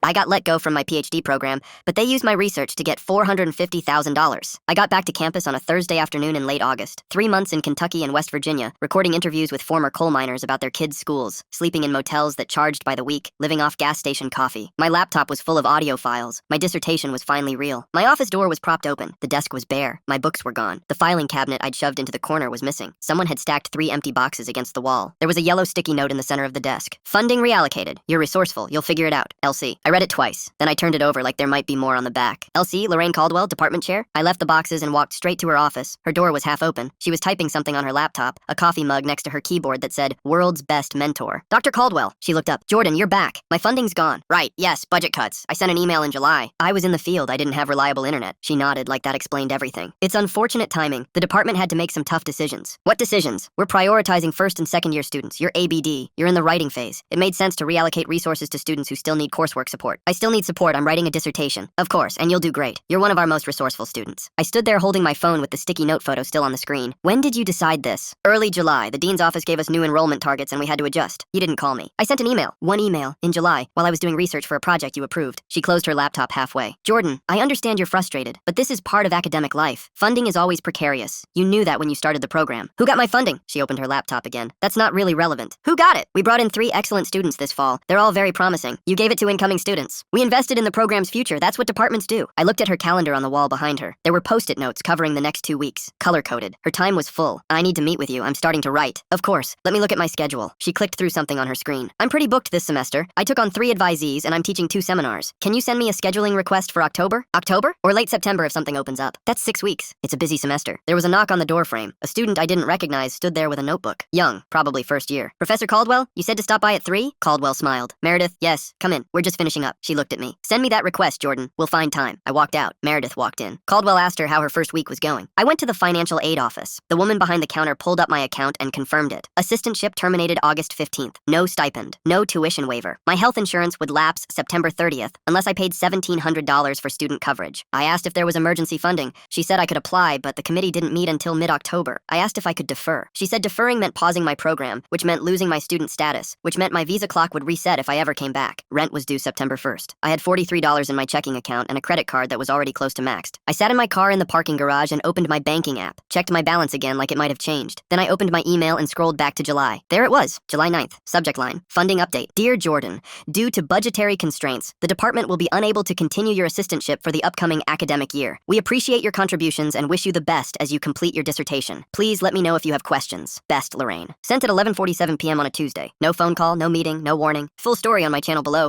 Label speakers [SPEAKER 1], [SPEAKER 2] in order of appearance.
[SPEAKER 1] I got let go from my PhD program, but they used my research to get $450,000. I got back to campus on a Thursday afternoon in late August. 3 months in Kentucky and West Virginia, recording interviews with former coal miners about their kids' schools, sleeping in motels that charged by the week, living off gas station coffee. My laptop was full of audio files. My dissertation was finally real. My office door was propped open. The desk was bare. My books were gone. The filing cabinet I'd shoved into the corner was missing. Someone had stacked 3 empty boxes against the wall. There was a yellow sticky note in the center of the desk. Funding reallocated. You're resourceful. You'll figure it out. LC. I read it twice. Then I turned it over like there might be more on the back. LC, Lorraine Caldwell, department chair. I left the boxes and walked straight to her office. Her door was half open. She was typing something on her laptop, a coffee mug next to her keyboard that said, World's Best Mentor. Dr. Caldwell. She looked up. Jordan, you're back. My funding's gone. Right, yes, budget cuts. I sent an email in July. I was in the field. I didn't have reliable internet. She nodded like that explained everything. It's unfortunate timing. The department had to make some tough decisions. What decisions? We're prioritizing first and second year students. You're ABD. You're in the writing phase. It made sense to reallocate resources to students who still need coursework support. I still need support. I'm writing a dissertation. Of course, and you'll do great. You're one of our most resourceful students. I stood there holding my phone with the sticky note photo still on the screen. When did you decide this? Early July. The dean's office gave us new enrollment targets and we had to adjust. You didn't call me. I sent an email. One email. In July, while I was doing research for a project you approved. She closed her laptop halfway. Jordan, I understand you're frustrated, but this is part of academic life. Funding is always precarious. You knew that when you started the program. Who got my funding? She opened her laptop again. That's not really relevant. Who got it? We brought in 3 excellent students this fall. They're all very promising. You gave it to incoming students. We invested in the program's future. That's what departments do. I looked at her calendar on the wall behind her. There were post-it notes covering the next 2 weeks, color-coded. Her time was full. I need to meet with you. I'm starting to write. Of course. Let me look at my schedule. She clicked through something on her screen. I'm pretty booked this semester. I took on 3 advisees and I'm teaching 2 seminars. Can you send me a scheduling request for October? October? Or late September if something opens up. That's 6 weeks. It's a busy semester. There was a knock on the door frame. A student I didn't recognize stood there with a notebook. Young, probably first year. Professor Caldwell, you said to stop by at 3? Caldwell smiled. Meredith, yes, come in. We're just finishing up. She looked at me. Send me that request, Jordan. We'll find time. I walked out. Meredith walked in. Caldwell asked her how her first week was going. I went to the financial aid office. The woman behind the counter pulled up my account and confirmed it. Assistantship terminated August 15th. No stipend. No tuition waiver. My health insurance would lapse September 30th unless I paid $1,700 for student coverage. I asked if there was emergency funding. She said I could apply, but the committee didn't meet until mid-October. I asked if I could defer. She said deferring meant pausing my program, which meant losing my student status, which meant my visa clock would reset if I ever came back. Rent was due September 1st. I had $43 in my checking account and a credit card that was already close to maxed. I sat in my car in the parking garage and opened my banking app, checked my balance again like it might have changed. Then I opened my email and scrolled back to July. There it was, July 9th. Subject line, funding update. Dear Jordan, due to budgetary constraints, the department will be unable to continue your assistantship for the upcoming academic year. We appreciate your contributions and wish you the best as you complete your dissertation. Please let me know if you have questions. Best, Lorraine. Sent at 11:47 p.m. on a Tuesday. No phone call, no meeting, no warning. Full story on my channel below.